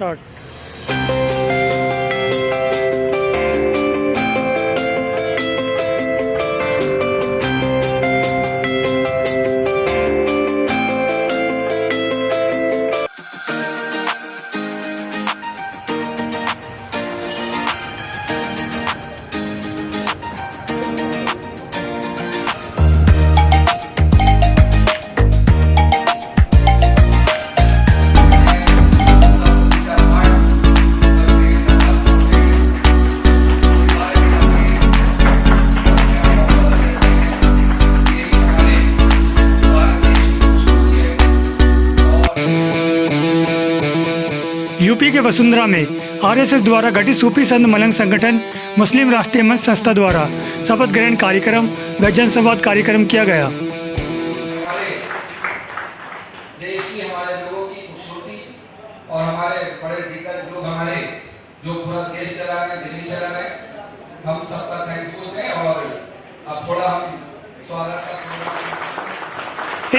Start. UP के वसुंधरा में RSS द्वारा गठित सूफी संत मलंग संगठन मुस्लिम राष्ट्रीय मंच संस्था द्वारा शपथ ग्रहण कार्यक्रम व जनसंवाद कार्यक्रम किया गया। हमारे देश की, हमारे लोगों की खूबसूरती और हमारे बड़े दिग्गज लोग हमारे जो पूरा देश चला रहे, दिल्ली चला रहे, हम सबका थैंक्स बोलते हैं। और अब थोड़ा हम स्वागत का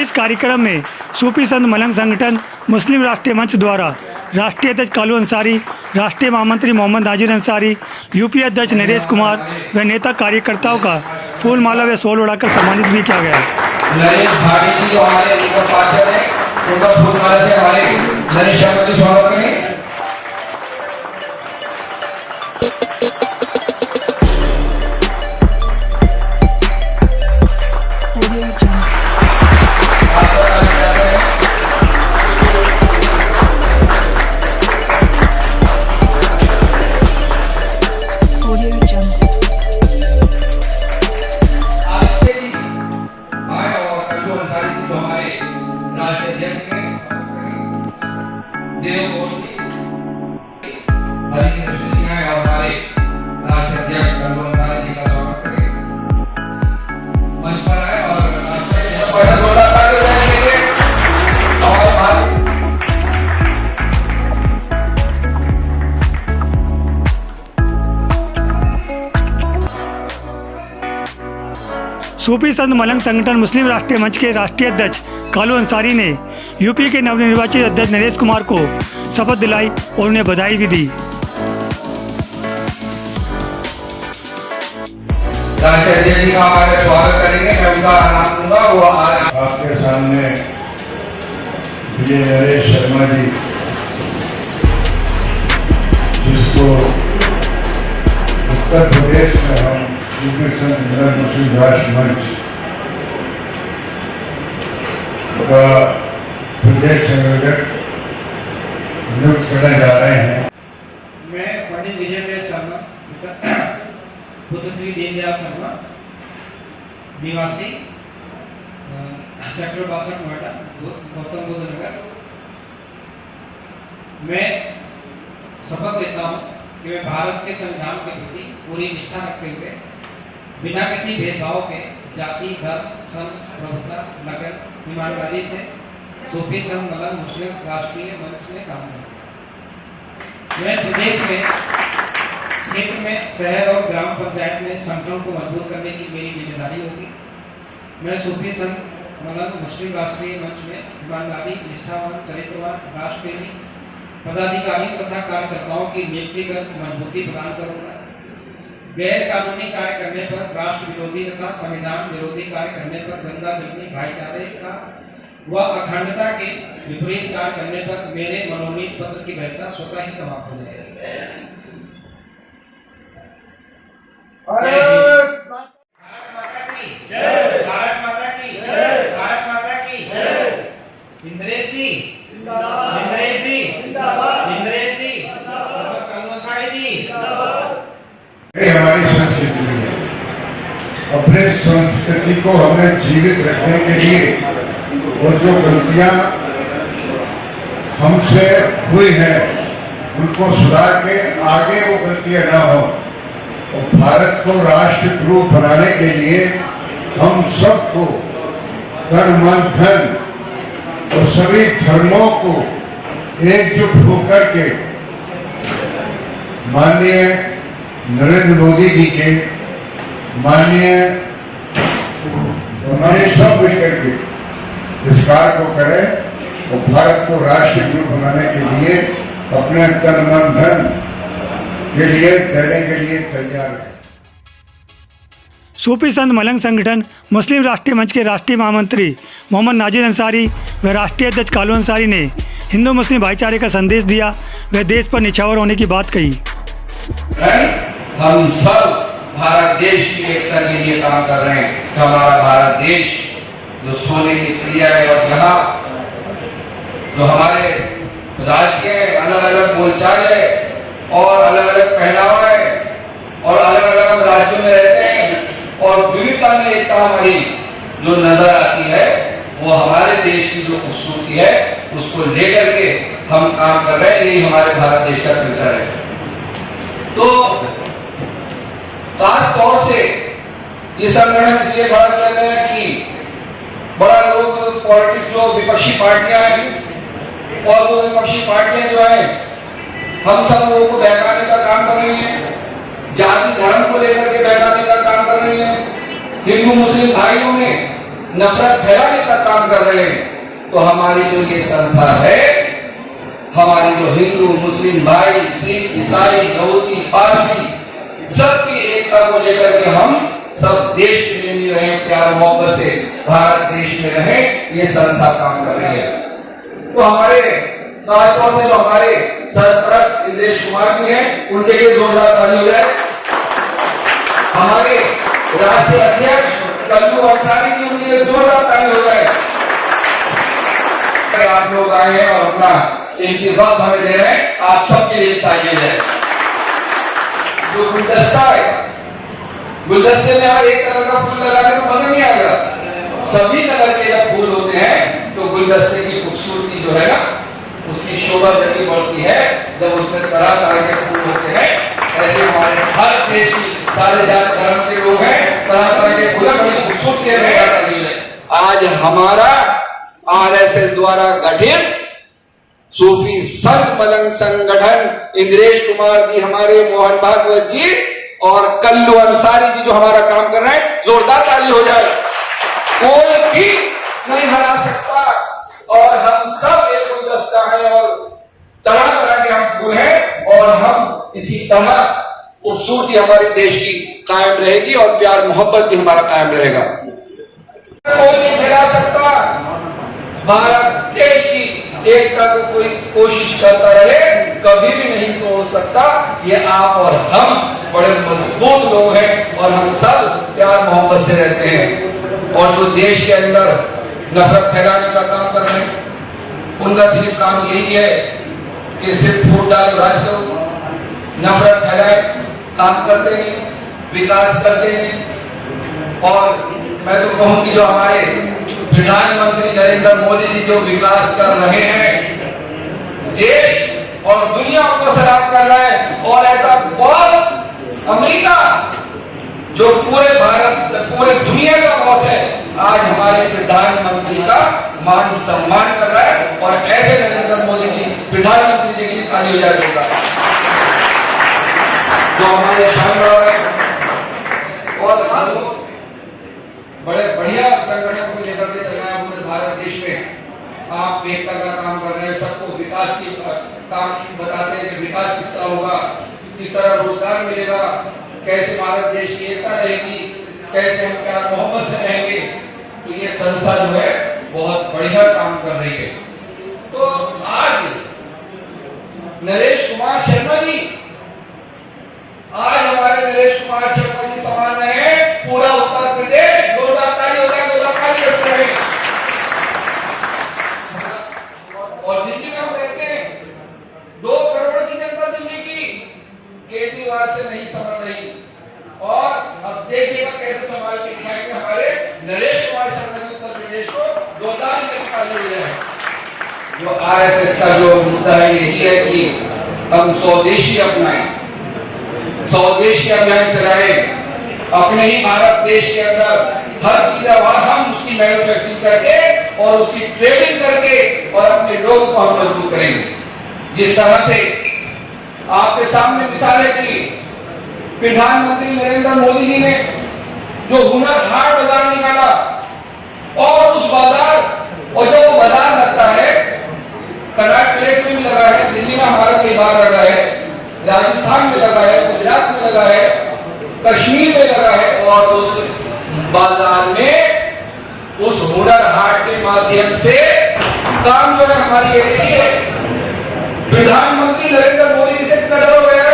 इस कार्यक्रम में सूफी संत मलंग संगठन मुस्लिम राष्ट्रीय मंच द्वारा राष्ट्रीय अध्यक्ष कालू अंसारी, राष्ट्रीय महामंत्री मोहम्मद नाजिर अंसारी, यूपी अध्यक्ष नरेश कुमार व नेता कार्यकर्ताओं का फूल माला व शॉल उड़ाकर सम्मानित भी किया गया। नरेश भाटी जी जो हमारे लीडर पार्षद हैं, उनका फूल माला से हमारे नरेश शर्मा जी स्वागत करें। सूफी संत मलंग संगठन मुस्लिम राष्ट्रीय मंच के राष्ट्रीय अध्यक्ष कालू अंसारी ने यूपी के नवनिर्वाचित अध्यक्ष नरेश कुमार को शपथ दिलाई और उन्हें बधाई भी दी। राष्ट्रीय का स्वागत करेंगे। मैं उनका नाम दूंगा, वो आपके सामने विजय नरेश शर्मा जी, जिसको उत्तर प्रदेश में हम सूफी संत मुस्लिम राष्ट्रीय मंच का प्रदेश संयोजक नियुक्त करने जा रहे हैं। मैं पंडित विजय नरेश शर्मा, पुत्र श्री दीनदयाल शर्मा, निवासी सेक्टर 62 नोएडा, गौतम बुद्ध नगर, मैं शपथ लेता हूँ कि मैं भारत के संविधान के प्रति पूरी निष्ठा रखते हुए बिना किसी भेदभाव के जाति, धर्म, संघ, प्रभुता, लगन, ईमानदारी से सूफी संत मलंग मुस्लिम राष्ट्रीय मंच में काम करूंगा। मैं प्रदेश में, क्षेत्र में, शहर और ग्राम पंचायत में संगठन को मजबूत करने की मेरी जिम्मेदारी होगी। मैं सूफी संत मलंग मुस्लिम राष्ट्रीय मंच में ईमानदारी, निष्ठावान, चरित्रवान, राष्ट्रप्रेमी पदाधिकारियों तथा कार्यकर्ताओं की नियुक्ति कर मजबूती प्रदान करूंगा। गैर कानूनी कार्य करने पर, राष्ट्र विरोधी तथा संविधान विरोधी कार्य करने पर, गंगा जमुनी भाईचारे का व अखंडता के विपरीत कार्य करने पर मेरे मनोनीत पत्र की वैधता स्वतः ही समाप्त हो जाएगी। भारत माता की जय, भारत माता की जय, भारत माता की जय। इंद्रेशी जिंदाबाद, इंद्रेशी जिंदाबाद, इंद्रेशी जिंदाबाद, कालू अंसारी जी जिंदाबाद। ये हमारी संस्कृति है। अपने संस्कृति को हमें जीवित रखने के लिए और जो गलतियां हमसे हुई हैं उनको सुधार के आगे वो गलतियां न हो, और भारत को राष्ट्र गुरु बनाने के लिए हम सबको तन मन धन और सभी धर्मों को एकजुट होकर के माननीय नरेंद्र मोदी जी के, माननीय हमारे सब मिलकर के इस कार्य को करें और भारत को राष्ट्रीय गुरु बनाने के लिए अपने तन मन धन के लिए देने के लिए तैयार है। सूफी संत मलंग संगठन मुस्लिम राष्ट्रीय मंच के राष्ट्रीय महामंत्री मोहम्मद नाजिर अंसारी व राष्ट्रीय अध्यक्ष कालू अंसारी ने हिंदू मुस्लिम भाईचारे का संदेश दिया व देश पर निछावर होने की बात कही। हम सब भारत देश की एकता के लिए काम कर रहे हैं। हमारा भारत देश जो सोने की चिड़िया है और यहाँ जो हमारे राज्य के अलग अलग बोलचाल है और अलग अलग पहनावा है और अलग अलग राज्यों में रहते हैं और विविधता में एकता हमारी जो नजर आती है वो हमारे देश की जो खूबसूरती है उसको लेकर के हम काम कर रहे हैं। यही हमारे भारत देश का कल्चर है। तो खास तौर से ये संगठन इसलिए खड़ा किया गया कि बड़ा लोग पॉलिटिक्स जो विपक्षी पार्टियां हैं और वो विपक्षी पार्टियां जो है हम सब लोगों को बहकाने का काम कर रही हैं, जाति धर्म को लेकर के बहकाने का काम कर रही हैं, हिंदू मुस्लिम भाइयों में नफरत फैलाने का काम कर रहे हैं। तो हमारी जो ये संस्था है, हमारी जो हिंदू मुस्लिम भाई सिख ईसाई यहूदी पारसी सबकी एकता को लेकर के हम सब देश के लिए रहे, प्यार मोहब्बत से भारत देश में रहे, ये संस्था काम कर रही है। तो हमारे खासतौर से जो हमारे सरपरस्त इंद्रेश कुमार जी हैं उनके लिए जोरदार ताली हो जाए। हमारे राष्ट्रीय अध्यक्ष कल्लू अंसारी जी उनके लिए जोरदार ताली हो जाए। आप लोग आए हैं और अपना इंतजाम हमें दे रहे हैं, आप सबके लिए ताली हो जाए। जो गुलदस्ता है, गुलदस्ते में आप एक कलर का फूल लगाने तो मजा नहीं आएगा। सभी कलर के जब फूल होते हैं तो गुलदस्ते की खूबसूरती जो है ना उसकी शोभा जल्दी बढ़ती है जब उसमें तरह तरह के फूल होते हैं। ऐसे हमारे हर देश की सारे जात धर्म के लोग हैं, तरह तरह के फूल बड़ी खूबसूरती है। आज हमारा आरएसएस द्वारा गठित सूफी संत मलंग संगठन इंद्रेश कुमार जी, हमारे मोहन भागवत जी और कल्लू अंसारी जी जो हमारा काम कर रहे हैं, जोरदार ताली हो जाए। कोई भी नहीं हरा सकता और हम सब एक गुलदस्ता है और तरह तरह के हम फूल हैं और हम इसी तरह खूबसूरती हमारे देश की कायम रहेगी और प्यार मोहब्बत भी हमारा कायम रहेगा। कोई नहीं गिरा सकता। भारत देश की एकता को कोई कोशिश करता रहे कभी भी नहीं तोड़ सकता। ये आप और हम बड़े मजबूत लोग हैं और हम सब प्यार मोहब्बत से रहते हैं। और जो देश के अंदर नफरत फैलाने का काम कर रहे हैं उनका सिर्फ काम यही है कि सिर्फ फूट डालो राज करो, नफरत फैलाए, काम करते नहीं, विकास करते नहीं। और मैं तो कहूं कि जो हमारे प्रधानमंत्री नरेंद्र मोदी जी जो विकास कर रहे हैं, देश और दुनिया को सलाम कर रहा है और ऐसा बॉस अमेरिका जो पूरे भारत पूरे दुनिया का बॉस है आज हमारे प्रधानमंत्री का मान सम्मान कर रहा है। और ऐसे नरेंद्र मोदी जी प्रधानमंत्री जी की ताली हो जाएगा जो हमारे शानदार है। और हम बड़े बढ़िया संगठन को लेकर के चलना है पूरे भारत देश में। आप एकता का काम कर रहे हैं, सबको विकास की काम बताते हैं कि विकास किस तरह होगा, किस तरह रोजगार मिलेगा, कैसे भारत देश की एकता रहेगी, कैसे हम प्यार मोहब्बत से रहेंगे। तो ये संस्था जो है बहुत बढ़िया काम कर रही है। तो आज नरेश कुमार शर्मा जी, आज हमारे नरेश कुमार शर्मा जी समान रहे पूरा उत्तर प्रदेश और दिल्ली में हम रहते हैं। 2 करोड़ की जनता दिल्ली की केजरीवाल से नहीं संभल रही और अब देखिएगा कैसे संभाल के दिखाएंगे हमारे नरेश कुमार शर्मा जी उत्तर प्रदेश को 2 निकाल दिया है। जो आरएसएस का जो मुद्दा है यही है कि हम स्वदेशी अपनाएं, स्वदेशी अभियान चलाएं, अपने ही भारत देश के अंदर हर चीज हम उसकी मैन्युफैक्चरिंग करके और उसकी ट्रेडिंग करके और अपने लोगों को हम मजबूत करेंगे। जिस तरह से आपके सामने मिसालें की प्रधानमंत्री नरेंद्र मोदी जी ने जो हुनर हाट बाजार निकाला और उस बाजार और जब वो बाजार लगता है कनाट प्लेस में भी लगा है, दिल्ली में हमारा कई बार लगा है, राजस्थान में लगा है, गुजरात में लगा है, कश्मीर में लगा है। और उस बाजार में उस हुनर हाट के माध्यम से काम जो है हमारी ऐसी है, प्रधानमंत्री नरेंद्र मोदी जी से कड़े हो गया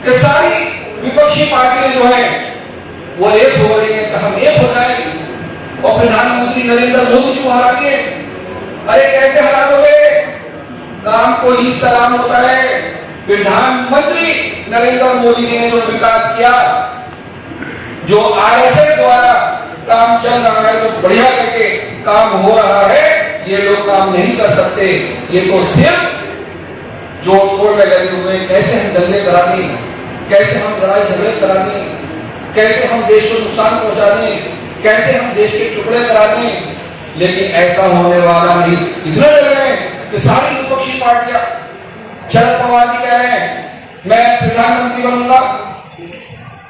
कि सारी विपक्षी पार्टियां जो है वो एक हो रही है कि हम एक हो जाएंगे और प्रधानमंत्री नरेंद्र मोदी जी को हरा के। अरे कैसे हरा दोगे? काम को ही सलाम होता है। प्रधानमंत्री नरेंद्र मोदी जी ने जो विकास किया, जो आरएसएस द्वारा काम चल रहा है, जो बढ़िया करके काम हो रहा है, ये लोग काम नहीं कर सकते। ये तो सिर्फ जोड़ तोड़ में लगे हुए हैं, कैसे हम दंगे करा दें, कैसे हम लड़ाई झगड़े करा दें, कैसे हम देश को नुकसान पहुंचा दें, कैसे हम देश के टुकड़े करा दें। लेकिन ऐसा होने वाला नहीं। इधर लग रहे हैं कि सारी विपक्षी पार्टियां, शरद पवार जी कह रहे हैं मैं प्रधानमंत्री बनूंगा,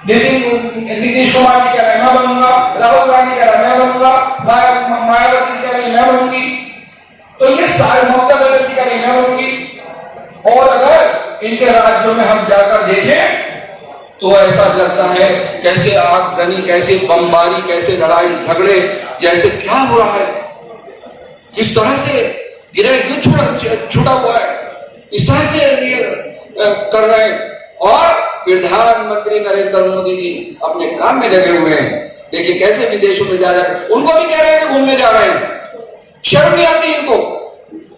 नीतीश कुमार जी कह रहे हैं मैं बनूंगा, राहुल गांधी कह रहे हैं मैं बनूंगा, मायावती जी कह रही मैं बनूंगी, तो ये सारे ममता बनर्जी कह रही मैं बनूंगी। और अगर इनके राज्यों में हम जाकर देखें तो ऐसा लगता है कैसे आगजनी, कैसे बमबारी, कैसे लड़ाई झगड़े, जैसे क्या हो रहा है, किस तरह से गिरह युद्ध छूटा हुआ है, इस तरह से ये कर रहे हैं। और प्रधानमंत्री नरेंद्र मोदी जी अपने काम में लगे हुए हैं। देखिए कैसे विदेशों में जा रहे हैं, उनको भी कह रहे हैं कि घूमने जा रहे हैं। शर्म नहीं आती इनको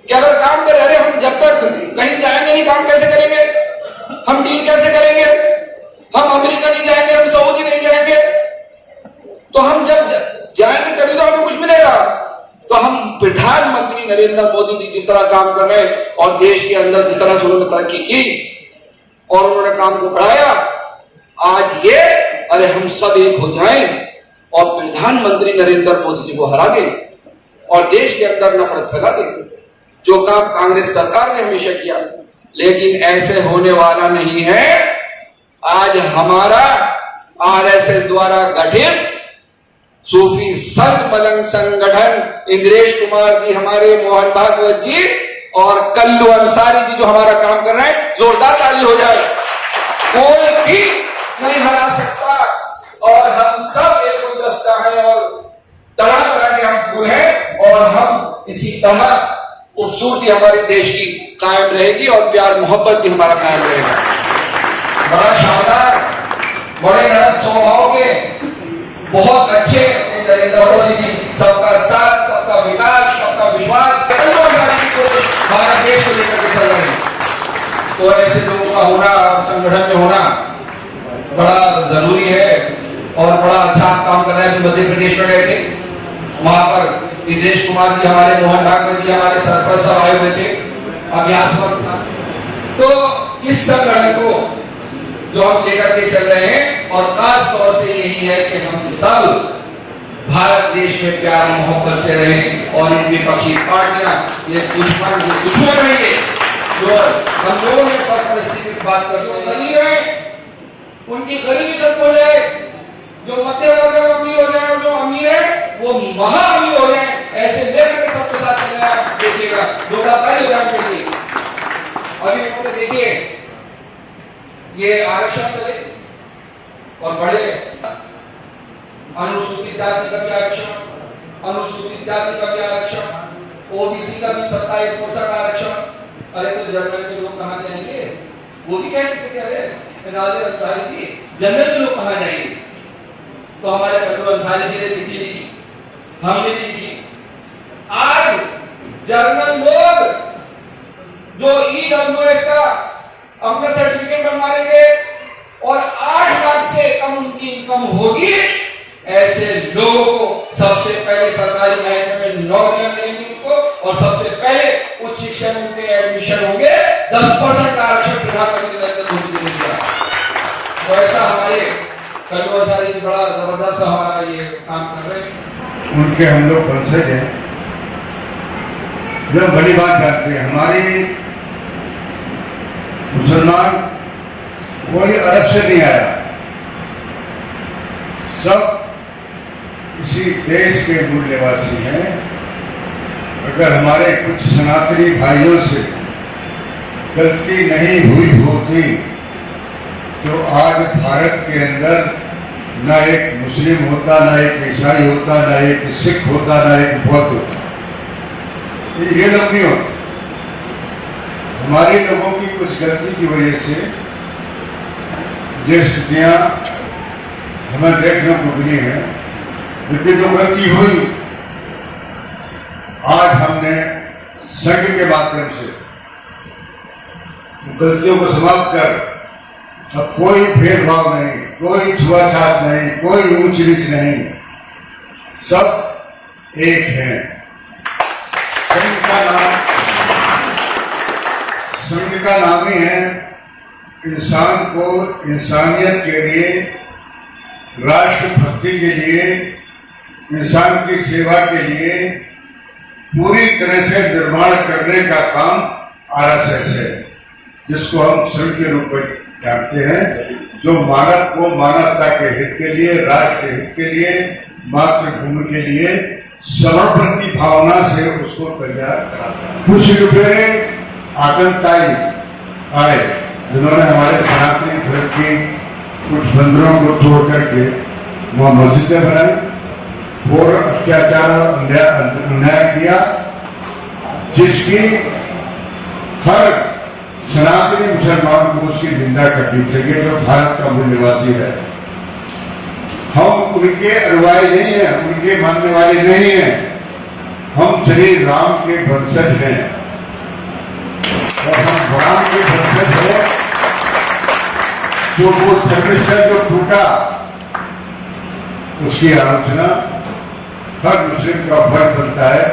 कि अगर काम कर रहे, हम जब तक कहीं जाएंगे नहीं काम कैसे करेंगे, हम डील कैसे करेंगे, हम अमेरिका नहीं जाएंगे, हम सऊदी नहीं जाएंगे, तो हम जब जाएंगे तभी तो हमें कुछ मिलेगा। तो हम प्रधानमंत्री नरेंद्र मोदी जी जिस तरह काम कर रहे हैं और देश के अंदर जिस तरह से उन्होंने तरक्की की और उन्होंने काम को बढ़ाया, आज ये अरे हम सब एक हो जाएं और प्रधानमंत्री नरेंद्र मोदी जी को हरा दें और देश के अंदर नफरत फैला दें, जो काम कांग्रेस सरकार ने हमेशा किया। लेकिन ऐसे होने वाला नहीं है। आज हमारा आरएसएस द्वारा गठित सूफी संत मलंग संगठन, इंद्रेश कुमार जी, हमारे मोहन भागवत जी और कल्लू अंसारी जी जो हमारा काम कर रहे हैं, जोरदार ताली हो जाए। कोई भी नहीं हरा सकता और हम सब एक गुलदस्ता हैं और तरह तरह के हम फूल हैं और हम इसी तरह खूबसूरती हमारे देश की कायम रहेगी और प्यार मोहब्बत भी हमारा कायम रहेगा। बड़ा शानदार, बड़े नरम स्वभाव के, बहुत अच्छे नरेंद्र मोदी जी, सबका साथ, सबका विकास, सबका विश्वास, भारत देश को लेकर के चल रहे हैं। तो ऐसे लोगों का होना, संगठन में होना बड़ा जरूरी है और बड़ा अच्छा काम कर रहे हैं। मध्य प्रदेश में गए थे, वहां पर इंद्रेश कुमार जी, हमारे मोहन भागवत जी, हमारे सरपंच सब आए हुए थे, अभ्यास पर था। तो इस संगठन को जो हम लेकर के चल रहे हैं और खास तौर से यही है कि हम सब भारत देश में प्यार मोहब्बत से रहें और इन विपक्षी पार्टियां ये दुश्मन रहेंगे जो हम लोगों में परिस्थिति की बात करते हैं, गरीब है उनकी गरीबी खत्म हो जाए, जो मध्य वर्ग में अमीर हो जाए, जो अमीर है वो महा अमीर हो जाए, ऐसे लेकर के सबके साथ चलना है। देखिएगा दो ताली हो जाए। अभी देखिए ये आरक्षण चले और बड़े अनुसूचित जाति का भी आरक्षण, अनुसूचित जाति का भी आरक्षण, ओबीसी का भी 27% आरक्षण। अरे तो जनरल के लोग कहाँ जाएंगे? वो भी कहते थे अरे नाज़िर अंसारी जी, जनरल के लोग कहाँ जाएंगे? तो हमारे कल्लू अंसारी जी ने चिट्ठी लिखी, हमने भी लिखी। आज जनरल लोग जो ईडब्ल्यूएस का अपना सर्टिफिकेट बनवा लेंगे और 8 लाख से कम उनकी इनकम होगी, ऐसे लोगों को सबसे पहले सरकारी महकमे में नौकरियां मिलेंगी उनको और सबसे पहले उच्च शिक्षा में उनके एडमिशन होंगे। 10% का आरक्षण प्रधानमंत्री नरेंद्र मोदी ने दिया। तो ऐसा हमारे कल्लू अंसारी जी बड़ा जबरदस्त हमारा ये काम कर रहे हैं। उनके हम लोग वंशज हैं, जो बड़ी बात करते हैं। हमारी मुसलमान कोई अरब से नहीं आया, सब इसी देश के मूल निवासी हैं अगर हमारे कुछ सनातनी भाइयों से गलती नहीं हुई होती तो आज भारत के अंदर न एक मुस्लिम होता, न एक ईसाई होता, न एक सिख होता, न एक बौद्ध होता। ये लोग नहीं होते। हमारे लोगों की कुछ गलती की वजह से ये स्थितियां हमें देखने को मिली है, लेकिन जो गलती हुई आज हमने संघ के माध्यम से गलतियों को समाप्त कर अब कोई भेदभाव नहीं, कोई छुआछात नहीं, कोई ऊंच नीच नहीं, सब एक हैं। संघ का नाम ही है इंसान को इंसानियत के लिए, राष्ट्रभक्ति के लिए, इंसान की सेवा के लिए पूरी तरह से निर्माण करने का काम आरएसएस है, जिसको हम संघ के रूप में जानते हैं, जो मानव को मानवता के हित के लिए, राष्ट्र हित के लिए, मातृभूमि के लिए समर्पण की भावना से उसको तैयार कराता है। कुछ लुटेरे आतंकवादी आए जिन्होंने हमारे सनातनी धर्म की कुछ बंदरों को तोड़ करके वहां मस्जिदें बनाई और अत्याचार अन्याय किया, जिसकी हर सनातनी मुसलमान को उसकी निंदा करनी चाहिए, जो भारत का मूल निवासी है। हम उनके अनुयायी नहीं है, उनके मानने वाले नहीं है, हम श्री राम के वंशज हैं और हम राम के वंशज हैं। तो वो धर्मस्थल जो टूटा उसकी आलोचना हर मुस्लिम का फर्ज बनता है,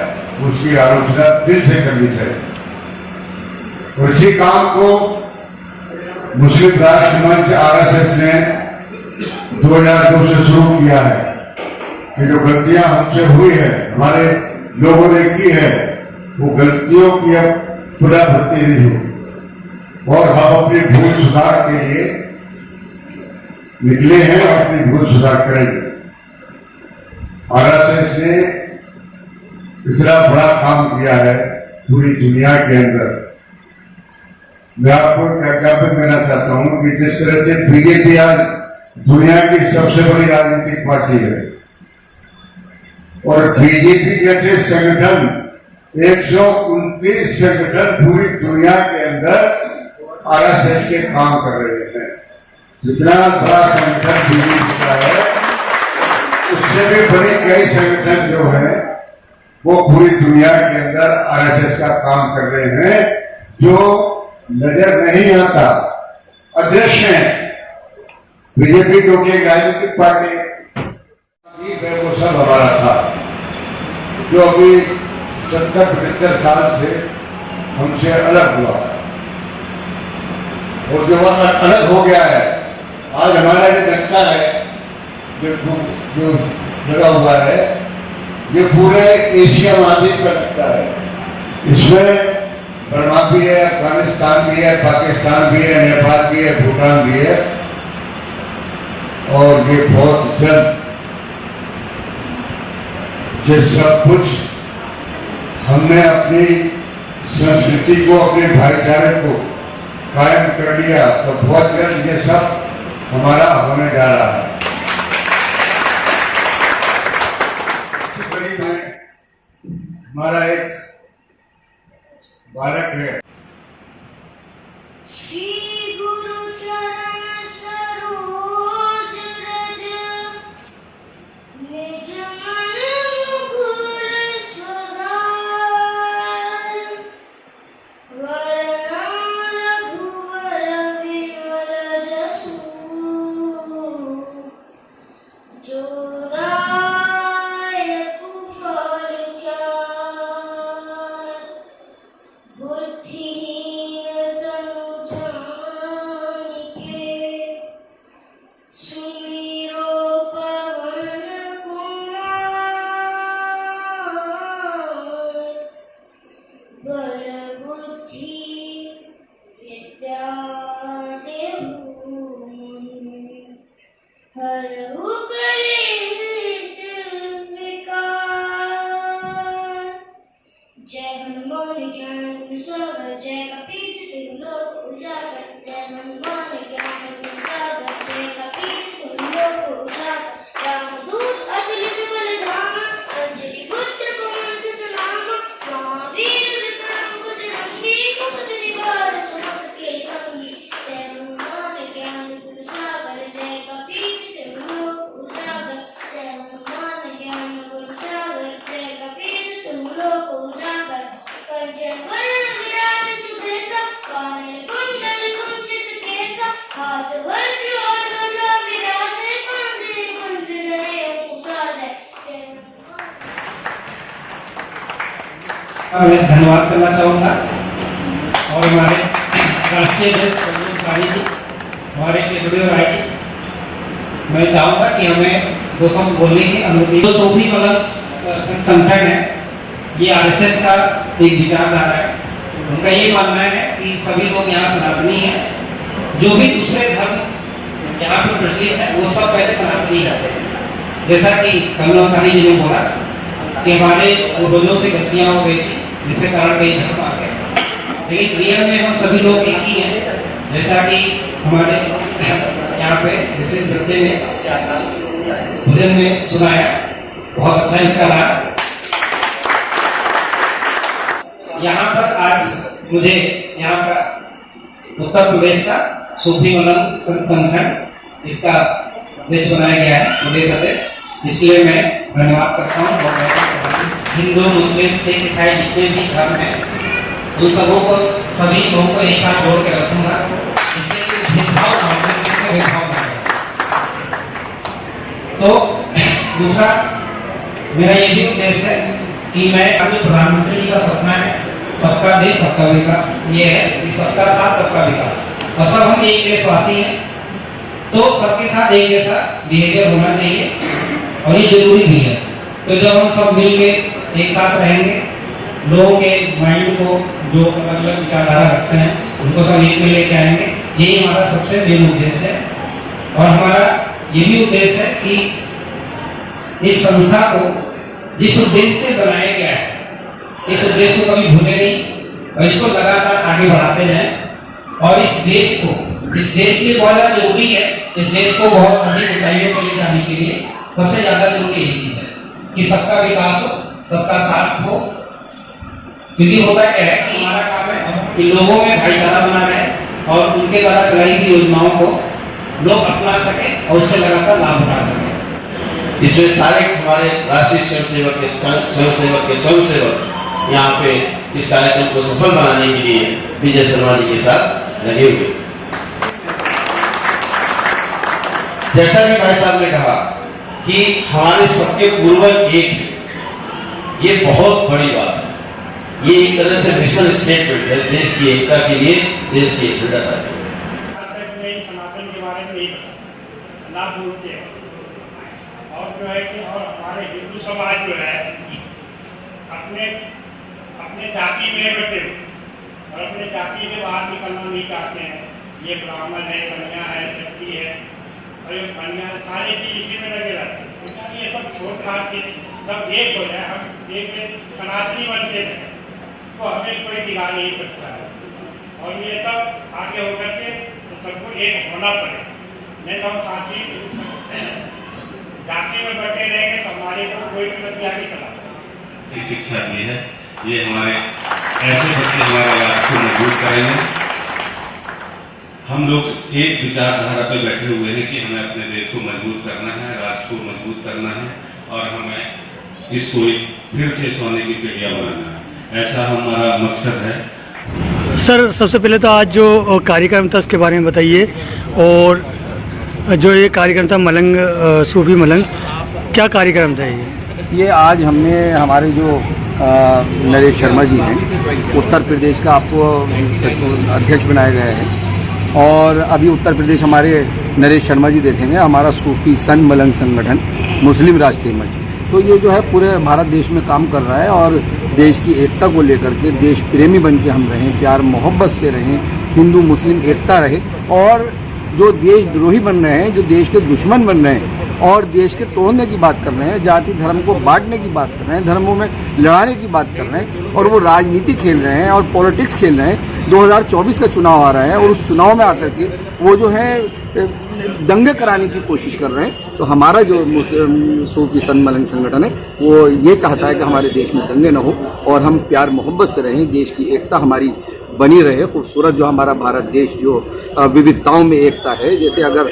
उसकी आलोचना दिल से करनी चाहिए। और इसी काम को मुस्लिम राष्ट्र मंच आरएसएस ने 2002 से शुरू किया है कि जो गलतियां हमसे हुई है, हमारे लोगों ने की है, वो गलतियों की अब पुनरावृत्ति नहीं हो और हम अपनी भूल सुधार के लिए निकले हैं और अपनी भूल सुधार करेंगे। आरएसएस ने इतना बड़ा काम किया है पूरी दुनिया के अंदर। मैं आपको ज्ञापन करना चाहता हूं कि जिस तरह से बीजेपी आज दुनिया की सबसे बड़ी राजनीतिक पार्टी है और बीजेपी जैसे संगठन 129 संगठन पूरी दुनिया के अंदर आरएसएस के काम कर रहे हैं। जितना बड़ा संगठन बीजेपी का है, उससे भी बड़े कई संगठन जो है वो पूरी दुनिया के अंदर आरएसएस का काम कर रहे हैं, जो नजर नहीं आता, अदृश्य है। बीजेपी जो कि एक राजनीतिक पार्टी है, वो सब हमारा था, जो अभी 70-75 साल से हमसे अलग हुआ और जो अलग हो गया है। आज हमारा ये नक्शा है जो लगा हुआ है, ये पूरे एशिया महाद्वीप का नक्शा है। इसमें बर्मा भी है, अफगानिस्तान भी है, पाकिस्तान भी है, नेपाल भी है, भूटान भी है और ये बहुत जल्द ये सब कुछ हमने अपनी संस्कृति को, अपने भाईचारे को कायम कर लिया, तो बहुत जल्द ये सब हमारा होने जा रहा है। हमारा एक बालक है। श्री गुरु चरण सरोज रज, निज मन मुकुर सुधार, वरना रघुवर विमल जसु, जो दायक फल चार, बुद्धिहीन तनु जानिके, सुमिरो पवन कुमार, बल बुद्धि विद्या देहु मोहि, हरहु कलेश विकार, मैं धन्यवाद करना चाहूँगा और हमारे राष्ट्रीय अध्यक्ष कल्याण जी, हमारे केशवदेव राय जी, मैं चाहूँगा कि हमें दो शब्द बोलने की अनुमति। जो सूफी मलंग संगठन है, ये आरएसएस का एक विचारधारा है। उनका ये मानना है कि सभी लोग यहाँ सनातनी हैं, जो भी दूसरे धर्म यहाँ पर प्रचलित है वो सब पहले सनातनी रहते हैं। जैसा कि कल्याण जी ने बोला कि हमारे पूर्वजों से गलतियाँ हो गई थी, जिसके कारण कई धर्म आ गए, लेकिन रियल में हम सभी लोग एक ही हैं। जैसा कि हमारे यहाँ पे जैसे बच्चे ने भजन में सुनाया, बहुत अच्छा इसका रहा। यहाँ पर आज मुझे यहाँ का उत्तर प्रदेश का सूफी मलंग संगठन इसका अध्यक्ष बनाया गया है, प्रदेश अध्यक्ष। इसलिए मैं धन्यवाद करता हूँ। हिंदू, मुस्लिम, सिख, ईसाई जितने भी धर्म हैं, उन सभी लोगों को एक साथ जोड़ के रखूंगा, इससे भेदभाव ना हो, भेदभाव ना हो। तो दूसरा मेरा ये भी उद्देश्य है कि मैं अपने प्रधानमंत्री जी का सपना है सबका देश सबका विकास, ये है कि सबका साथ सबका विकास, और सब हम एक देशवासी हैं, तो सबके साथ एक जैसा बिहेवियर होना चाहिए और ये जरूरी भी है। तो जब हम सब मिलके एक साथ रहेंगे, लोगों के माइंड को जो अलग अलग विचारधारा रखते हैं उनको सब एक में लेके आएंगे, यही हमारा सबसे मेन उद्देश्य है। और हमारा ये भी उद्देश्य है कि इस संस्था को जिस उद्देश्य से बनाया गया है, इस उद्देश्य को कभी भूले नहीं और इसको लगातार आगे बढ़ाते जाएं। और इस देश के लिए बहुत ज़्यादा जरूरी है, इस देश को बहुत अधिक ऊंचाइयों पर ले जाने के लिए सबसे ज़्यादा जरूरी यही चीज़ है कि सबका विकास हो, सबका साथ हो। क्योंकि होता क्या है कि हमारा काम है कि लोगों में भाईचारा बना रहे और उनके द्वारा चलाई गई योजनाओं को लोग अपना सके और उससे लगातार लाभ उठा सके। इसमें सारे हमारे राष्ट्रीय स्वयंसेवक के स्वयंसेवक यहाँ पे इस कार्यक्रम को सफल बनाने के लिए विजय शर्मा जी के साथ लगे हुए। जैसा कि भाई साहब ने कहा कि हमारे सबके पूर्वज एक हैं, ये बहुत बड़ी बात है। ये एक तरह से मिशन स्टेटमेंट है देश की एकता के लिए, देश की अखंडता है। सनातन के बारे में नहीं पता, ना बोलते हैं। और जो है कि और हमारे हिंदू समाज जो है अपने जाति में बैठे और अपने जाति से बाहर निकलना नहीं चाहते हैं। ये ब्राह्मण है, कन्या है, क्षत्रिय है, और ये कन्या सारी चीज इसी में लगे रहते हैं। ये सब छोड़ छाड़ के सब एक हो जाए, हम एक सनातनी बनते हैं, तो हमें कोई दिखा नहीं सकता है। और ये सब आगे होकर के तो सबको एक होना पड़े, नहीं तो हम साथी जाति में बैठे रहेंगे तो हमारे को कोई भी बच्चा नहीं चला। शिक्षा दी है, ये हमारे ऐसे बच्चे हमारे राष्ट्र को मजबूत करेंगे। हम लोग एक विचारधारा पे बैठे हुए हैं कि हमें अपने देश को मजबूत करना है, राष्ट्र को मजबूत करना है और हमें इसको फिर से सोने की चिड़िया बनाना है, ऐसा हमारा मकसद है। सर, सबसे पहले तो आज जो कार्यक्रम था उसके बारे में बताइए, और जो ये कार्यक्रम था मलंग सूफी मलंग, क्या कार्यक्रम था ये? आज हमने हमारे जो नरेश शर्मा जी हैं, उत्तर प्रदेश का आपको अध्यक्ष बनाया गया है, और अभी उत्तर प्रदेश हमारे नरेश शर्मा जी देखेंगे, हमारा सूफी सन मलंग संगठन मुस्लिम राष्ट्रीय मंच, तो ये जो है पूरे भारत देश में काम कर रहा है और देश की एकता को लेकर के देश प्रेमी बन के हम रहें, प्यार मोहब्बत से रहें, हिंदू मुस्लिम एकता रहे। और जो देशद्रोही बन रहे हैं, जो देश के दुश्मन बन रहे हैं और देश के तोड़ने की बात कर रहे हैं, जाति धर्म को बांटने की बात कर रहे हैं, धर्मों में लड़ाने की बात कर रहे हैं, और वो राजनीति खेल रहे हैं और पॉलिटिक्स खेल रहे हैं। 2024 का चुनाव आ रहा है और उस चुनाव में आकर के वो जो है दंगे कराने की कोशिश कर रहे हैं। तो हमारा जो सूफी सन मलंग संगठन है वो ये चाहता है कि हमारे देश में दंगे न हो और हम प्यार मोहब्बत से रहें, देश की एकता हमारी बनी रहे, खूबसूरत जो हमारा भारत देश जो विविधताओं में एकता है। जैसे अगर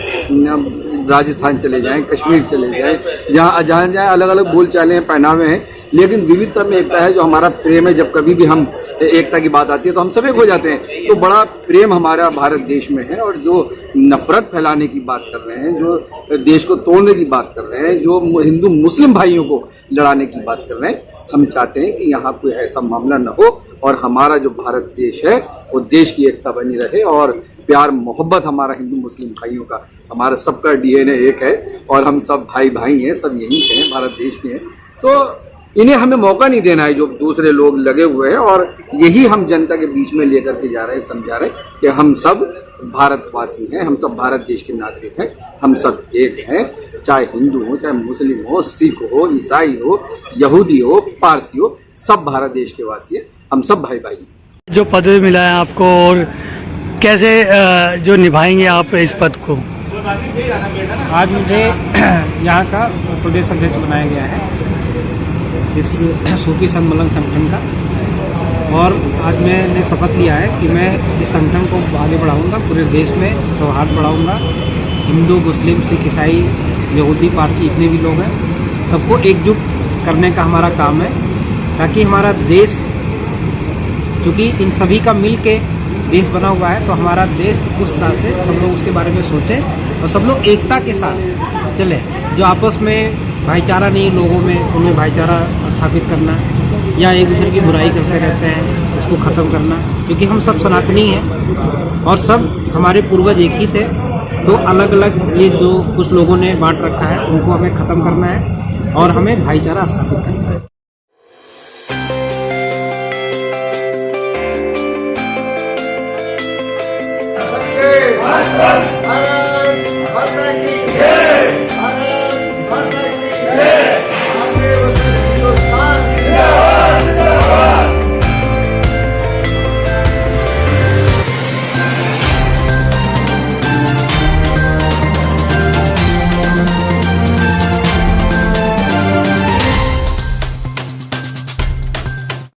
राजस्थान चले जाएं, कश्मीर चले जाएं, जहाँ जाएं अलग अलग बोलचालें हैं, पहनावे हैं, लेकिन विविधता में एकता है जो हमारा प्रेम है। जब कभी भी हम एकता की बात आती है तो हम सब एक हो जाते हैं। तो बड़ा प्रेम हमारा भारत देश में है, और जो नफरत फैलाने की बात कर रहे हैं, जो देश को तोड़ने की बात कर रहे हैं, जो हिंदू मुस्लिम भाइयों को लड़ाने की बात कर रहे हैं, हम चाहते हैं कि यहाँ कोई ऐसा मामला न हो और हमारा जो भारत देश है वो देश की एकता बनी रहे और प्यार मोहब्बत हमारा हिंदू मुस्लिम भाइयों का, हमारा सबका डीएनए एक है और हम सब भाई भाई हैं, सब यहीं के हैं, भारत देश के हैं। तो इन्हें हमें मौका नहीं देना है जो दूसरे लोग लगे हुए हैं, और यही हम जनता के बीच में लेकर के जा रहे हैं, समझा रहे हैं कि हम सब भारतवासी हैं, हम सब भारत देश के नागरिक हैं, हम सब एक हैं, चाहे हिंदू हो, चाहे मुस्लिम हो, सिख हो, ईसाई हो, यहूदी हो, पारसी हो, सब भारत देश के वासी हैं, हम सब भाई भाई हैं। जो पद मिला है आपको और कैसे जो निभाएंगे आप इस पद को? आज मुझे यहाँ का प्रदेश अध्यक्ष बनाया गया है इस सूफी संत मलंग संगठन का, और आज मैंने शपथ लिया है कि मैं इस संगठन को आगे बढ़ाऊंगा, पूरे देश में सौहार्द बढ़ाऊंगा। हिंदू, मुस्लिम, सिख, ईसाई, यहूदी, पारसी जितने भी लोग हैं सबको एकजुट करने का हमारा काम है, ताकि हमारा देश, क्योंकि इन सभी का मिल के देश बना हुआ है, तो हमारा देश उस तरह से सब लोग उसके बारे में सोचें और सब लोग एकता के साथ चले। जो आपस में भाईचारा नहीं लोगों में, उनमें भाईचारा स्थापित करना या एक दूसरे की बुराई करते रहते हैं उसको ख़त्म करना, क्योंकि हम सब सनातनी हैं और सब हमारे पूर्वज एक ही थे। तो अलग अलग ये जो कुछ लोगों ने बांट रखा है उनको हमें ख़त्म करना है और हमें भाईचारा स्थापित करना है।